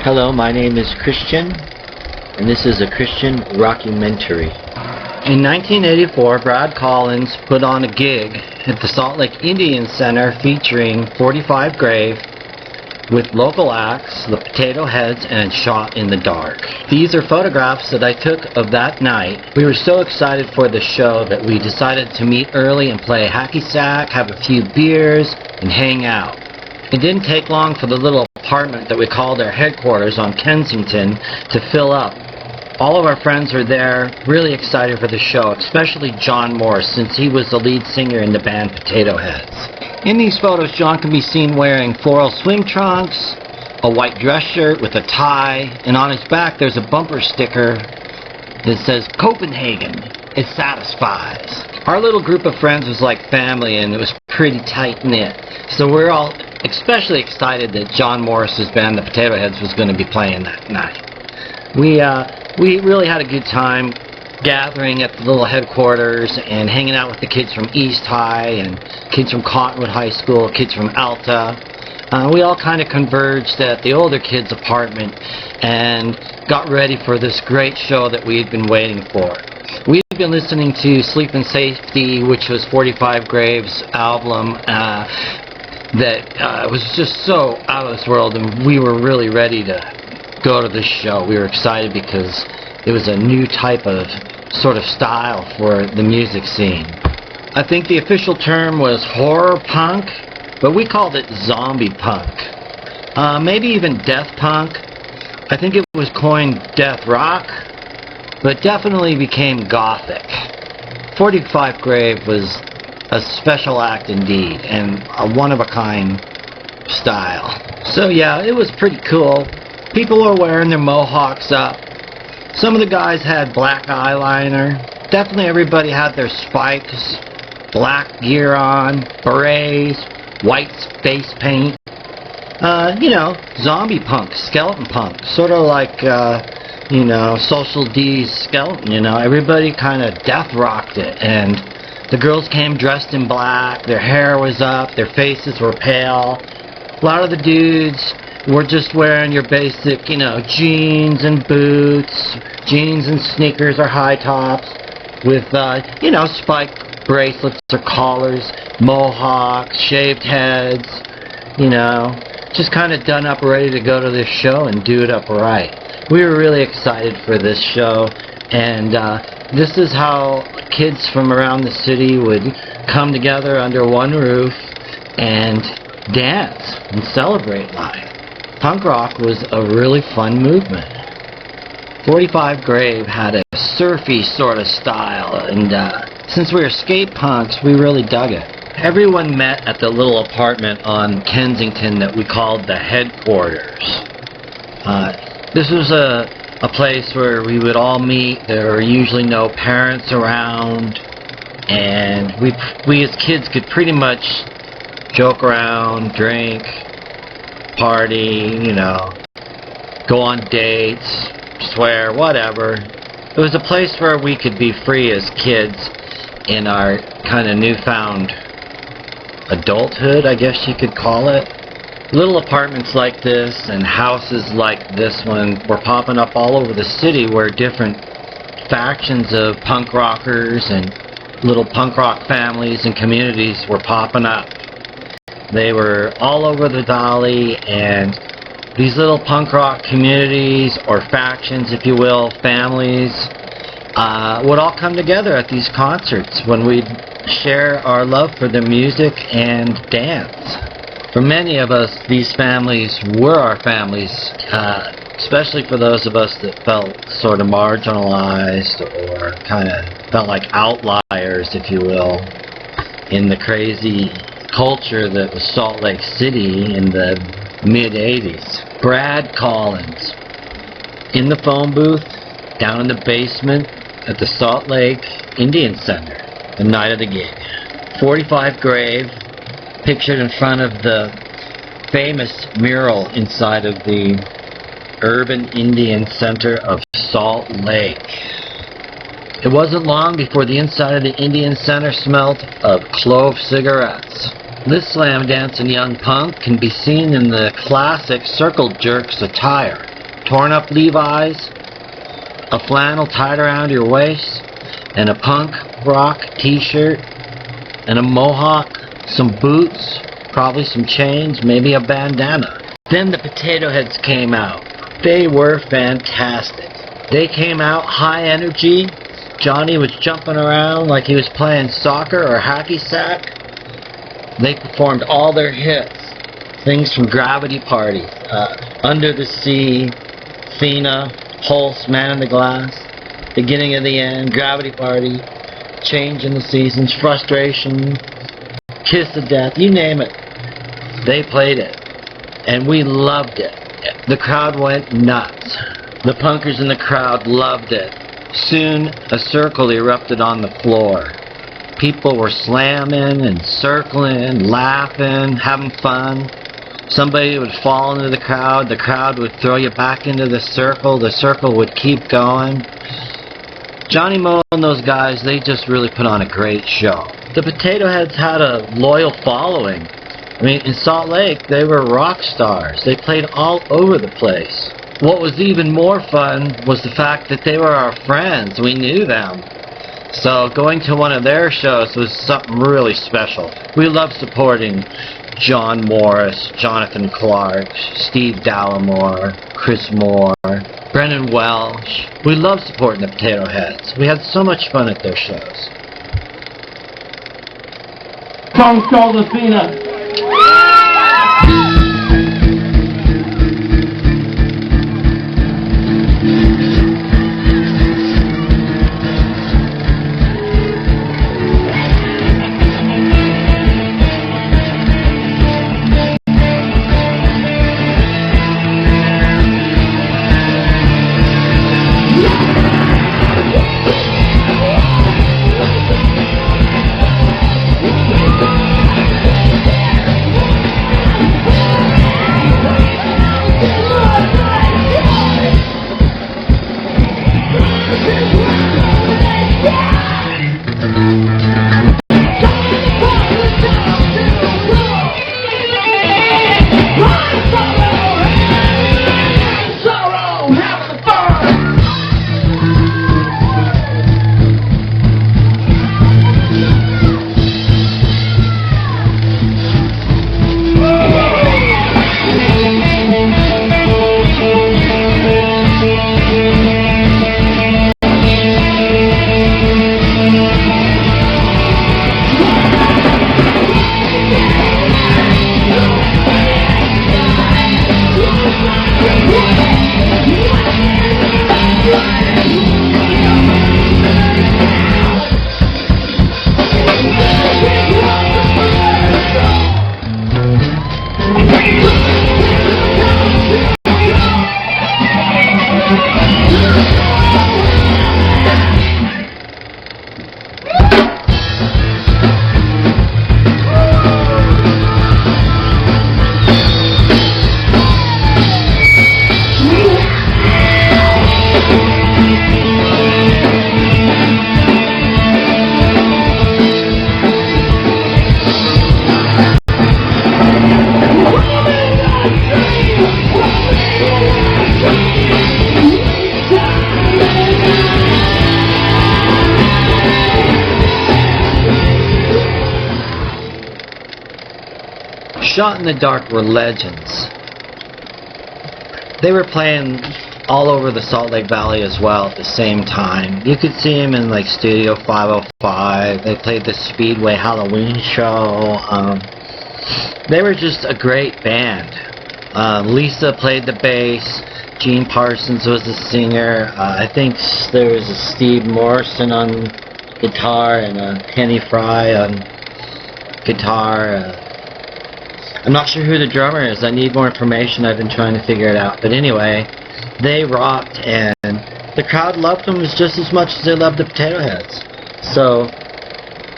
Hello, my name is Christian, and this is a Christian rock-u-mentary. In 1984, Brad Collins put on a gig at the Salt Lake Indian Center featuring 45 Grave with local acts, the Potato Heads, and Shot in the Dark. These are photographs that I took of that night. We were so excited for the show that we decided to meet early and play hacky sack, have a few beers, and hang out. It didn't take long for the little apartment that we called our headquarters on Kensington to fill up. All of our friends were there, really excited for the show, especially John Morris, since he was the lead singer in the band Potato Heads. In these photos, John can be seen wearing floral swim trunks, a white dress shirt with a tie, and on his back there's a bumper sticker that says, "Copenhagen, it satisfies." Our little group of friends was like family, and it was pretty tight-knit. So we're all especially excited that John Morris's band, the Potato Heads, was going to be playing that night. We really had a good time gathering at the little headquarters and hanging out with the kids from East High and kids from Cottonwood High School, kids from Alta. We all kind of converged at the older kids' apartment and got ready for this great show that we had been waiting for. We've been listening to Sleep in Safety, which was 45 Grave's album, that was just so out of this world, and we were really ready to go to this show. We were excited because it was a new type of sort of style for the music scene. I think the official term was horror punk, but we called it zombie punk. Maybe even death punk. I think it was coined death rock, but definitely became gothic. 45 Grave was a special act indeed, and a one-of-a-kind style. So yeah, it was pretty cool. People were wearing their mohawks up. Some of the guys had black eyeliner. Definitely everybody had their spikes, black gear on, berets, white face paint. Zombie punk, skeleton punk, sort of like, Social D's Skeleton, everybody kind of death rocked it, and the girls came dressed in black, their hair was up, their faces were pale. A lot of the dudes were just wearing your basic, jeans and boots, jeans and sneakers or high tops with, spiked bracelets or collars, mohawks, shaved heads, just kind of done up ready to go to this show and do it up right. We were really excited for this show, and this is how kids from around the city would come together under one roof and dance and celebrate life. Punk rock was a really fun movement. 45 Grave had a surfy sort of style, and since we were skate punks, we really dug it. Everyone met at the little apartment on Kensington that we called the headquarters. This was a place where we would all meet. There were usually no parents around, and we as kids could pretty much joke around, drink, party, go on dates, swear, whatever. It was a place where we could be free as kids in our kind of newfound adulthood, I guess you could call it. Little apartments like this and houses like this one were popping up all over the city, where different factions of punk rockers and little punk rock families and communities were popping up. They were all over the valley, and these little punk rock communities, or factions, if you will, families, would all come together at these concerts when we'd share our love for the music and dance. For many of us, these families were our families, especially for those of us that felt sort of marginalized or kind of felt like outliers, if you will, in the crazy culture that was Salt Lake City in the mid-'80s. Brad Collins, in the phone booth, down in the basement at the Salt Lake Indian Center, the night of the gig. 45 Grave, pictured in front of the famous mural inside of the Urban Indian Center of Salt Lake. It wasn't long before the inside of the Indian Center smelled of clove cigarettes. This slam dancing young punk can be seen in the classic Circle Jerks attire. Torn up Levi's, a flannel tied around your waist, and a punk rock t-shirt, and a mohawk, some boots, probably some chains, maybe a bandana. Then the Potato Heads came out. They were fantastic. They came out high energy. Johnny was jumping around like he was playing soccer or hacky sack. They performed all their hits. Things from Gravity Party, Under the Sea, Athena, Pulse, Man in the Glass, Beginning of the End, Gravity Party, Change in the Seasons, Frustration, Kiss of Death, you name it. They played it. And we loved it. The crowd went nuts. The punkers in the crowd loved it. Soon, a circle erupted on the floor. People were slamming and circling, laughing, having fun. Somebody would fall into the crowd would throw you back into the circle would keep going. Johnny Moe and those guys, they just really put on a great show. The Potato Heads had a loyal following. I mean, in Salt Lake, they were rock stars. They played all over the place. What was even more fun was the fact that they were our friends. We knew them. So going to one of their shows was something really special. We loved supporting John Morris, Jonathan Clark, Steve Dallimore, Chris Moore, Brennan Welsh. We loved supporting the Potato Heads. We had so much fun at their shows. Song's called Athena. Shot in the Dark were legends. They were playing all over the Salt Lake Valley as well at the same time. You could see them in like Studio 505. They played the Speedway Halloween show. They were just a great band. Lisa played the bass. Gene Parsons was the singer. I think there was a Steve Morrison on guitar and a Kenny Fry on guitar. I'm not sure who the drummer is. I need more information. I've been trying to figure it out. But anyway, they rocked, and the crowd loved them just as much as they loved the Potato Heads. So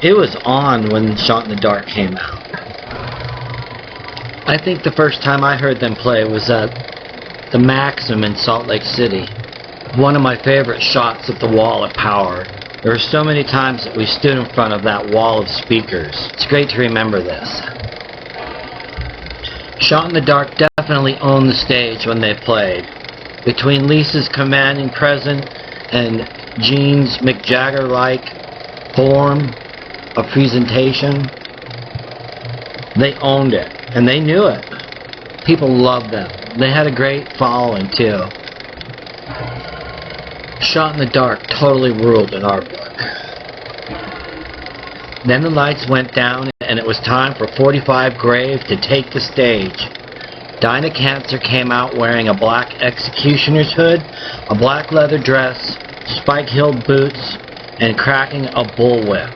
it was on when Shot in the Dark came out. I think the first time I heard them play was at the Maxim in Salt Lake City. One of my favorite shots at the Wall of Power. There were so many times that we stood in front of that wall of speakers. It's great to remember this. Shot in the Dark definitely owned the stage when they played. Between Lisa's commanding presence and Gene's Mick Jagger-like form of presentation, they owned it, and they knew it. People loved them. They had a great following, too. Shot in the Dark totally ruled in our book. Then the lights went down, and it was time for 45 Grave to take the stage. Dinah Cancer came out wearing a black executioner's hood, a black leather dress, spike-heeled boots, and cracking a bullwhip.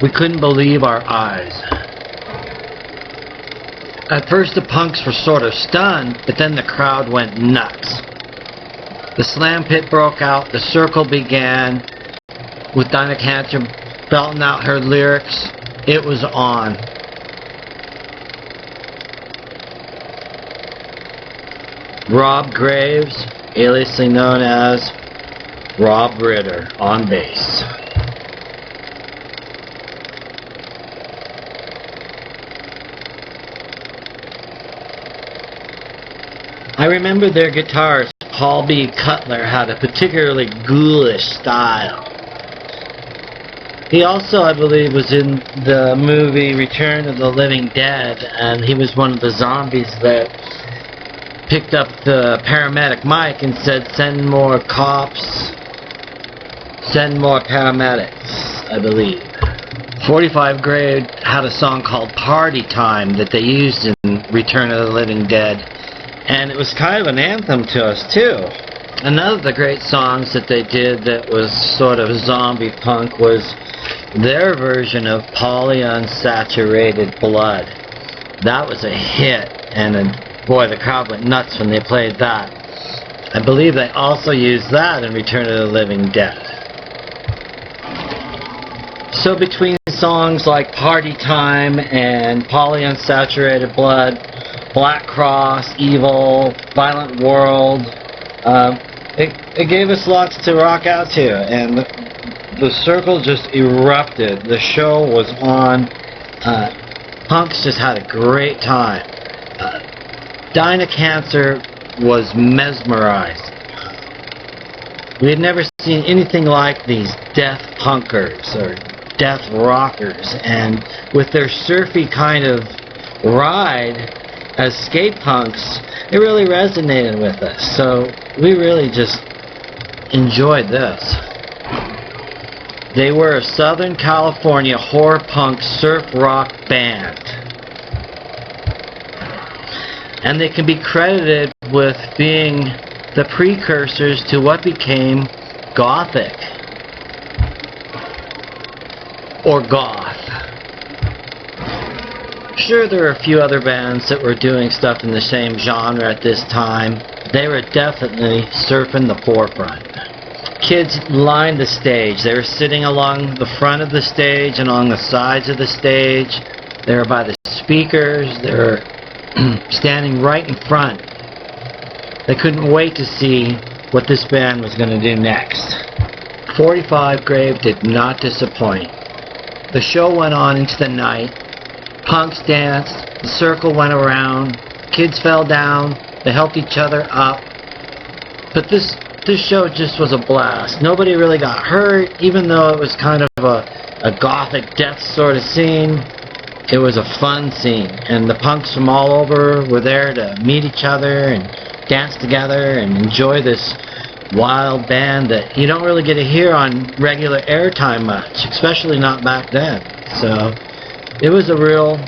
We couldn't believe our eyes. At first the punks were sort of stunned, but then the crowd went nuts. The slam pit broke out, the circle began, with Dinah Cancer belting out her lyrics. It was on. Rob Graves, aliasly known as Rob Ritter, on bass. I remember their guitarist, Paul B. Cutler, had a particularly ghoulish style. He also, I believe, was in the movie Return of the Living Dead, and he was one of the zombies that picked up the paramedic mic and said, "Send more cops, send more paramedics," I believe. 45 Grave had a song called Party Time that they used in Return of the Living Dead, and it was kind of an anthem to us, too. Another of the great songs that they did that was sort of zombie punk was their version of Polyunsaturated Blood. That was a hit, and boy, the crowd went nuts when they played that. I believe they also used that in Return of the Living Dead. So between songs like Party Time and Polyunsaturated Blood, Black Cross, Evil, Violent World, it gave us lots to rock out to, and the circle just erupted. The show was on. Punks just had a great time. Dinah Cancer was mesmerized. We had never seen anything like these death punkers or death rockers, and with their surfy kind of ride as skate punks, it really resonated with us. So we really just enjoyed this. They were a Southern California horror punk surf rock band, and they can be credited with being the precursors to what became Gothic, or goth. Sure, there were a few other bands that were doing stuff in the same genre at this time. They were definitely surfing the forefront. Kids lined the stage. They were sitting along the front of the stage and along the sides of the stage. They were by the speakers. They were standing right in front. They couldn't wait to see what this band was going to do next. 45 Grave did not disappoint. The show went on into the night. Punks danced. The circle went around. Kids fell down. They helped each other up. But this show just was a blast. Nobody really got hurt, even though it was kind of a gothic death sort of scene. It was a fun scene, and the punks from all over were there to meet each other and dance together and enjoy this wild band that you don't really get to hear on regular airtime much, especially not back then. So it was a real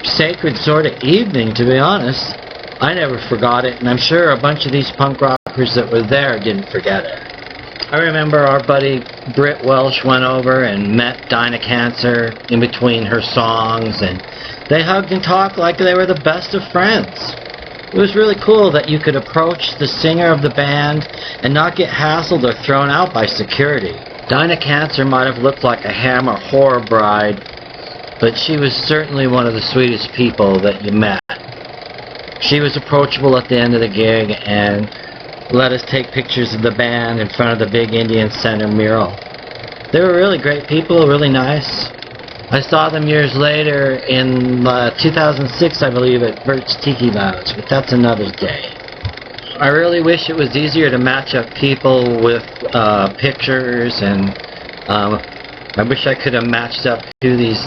sacred sort of evening, to be honest. I never forgot it, and I'm sure a bunch of these punk rockers that were there didn't forget it. I remember our buddy Britt Welsh went over and met Dinah Cancer in between her songs, and they hugged and talked like they were the best of friends. It was really cool that you could approach the singer of the band and not get hassled or thrown out by security. Dinah Cancer might have looked like a Hammer horror bride, but she was certainly one of the sweetest people that you met. She was approachable at the end of the gig and let us take pictures of the band in front of the big Indian Center mural. They were really great people, really nice. I saw them years later in 2006, I believe, at Bert's Tiki Lounge, but that's another day. I really wish it was easier to match up people with pictures, and I wish I could have matched up who these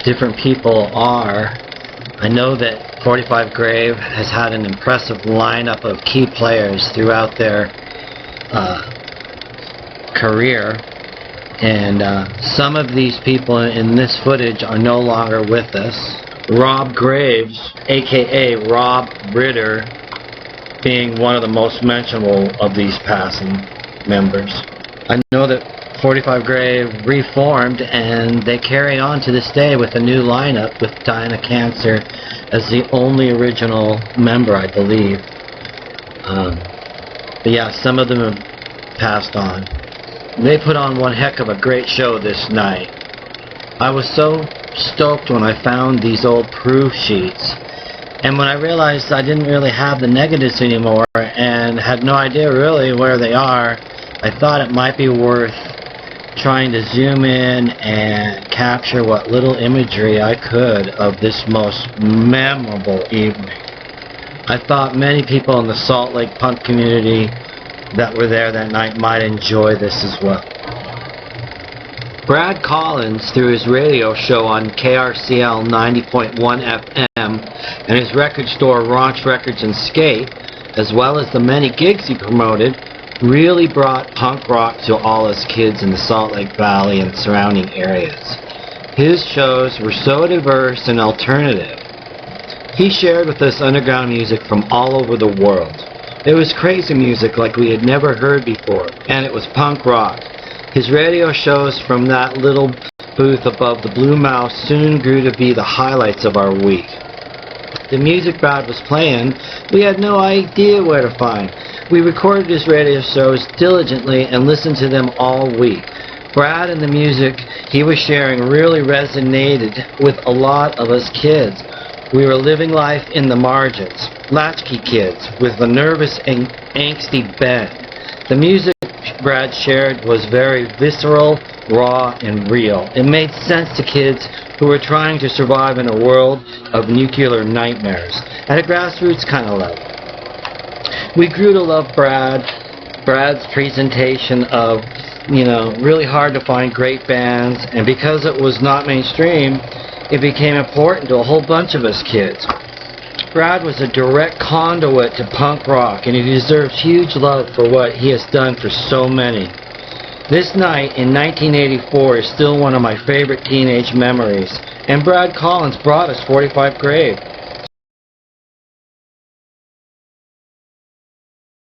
different people are. I know that 45 Grave has had an impressive lineup of key players throughout their career, and some of these people in this footage are no longer with us. Rob Graves, aka Rob Ritter, being one of the most mentionable of these passing members. I know that 45 Grave reformed, and they carry on to this day with a new lineup with dying of cancer as the only original member, I believe. But yeah, some of them have passed on. They put on one heck of a great show this night. I was so stoked when I found these old proof sheets, and when I realized I didn't really have the negatives anymore and had no idea really where they are, I thought it might be worth trying to zoom in and capture what little imagery I could of this most memorable evening. I thought many people in the Salt Lake punk community that were there that night might enjoy this as well. Brad Collins, through his radio show on KRCL 90.1 FM and his record store Raunch Records and Skate, as well as the many gigs he promoted, really brought punk rock to all us kids in the Salt Lake Valley and surrounding areas. His shows were so diverse and alternative. He shared with us underground music from all over the world. It was crazy music like we had never heard before, and it was punk rock. His radio shows from that little booth above the Blue Mouse soon grew to be the highlights of our week. The music Brad was playing, we had no idea where to find. We recorded his radio shows diligently and listened to them all week. Brad and the music he was sharing really resonated with a lot of us kids. We were living life in the margins, latchkey kids with a nervous and angsty bent. The music Brad shared was very visceral, raw, and real. It made sense to kids who were trying to survive in a world of nuclear nightmares at a grassroots kind of level. We grew to love Brad's presentation of, really hard to find great bands, and because it was not mainstream, it became important to a whole bunch of us kids. Brad was a direct conduit to punk rock, and he deserves huge love for what he has done for so many. This night in 1984 is still one of my favorite teenage memories, and Brad Collins brought us 45 Grave.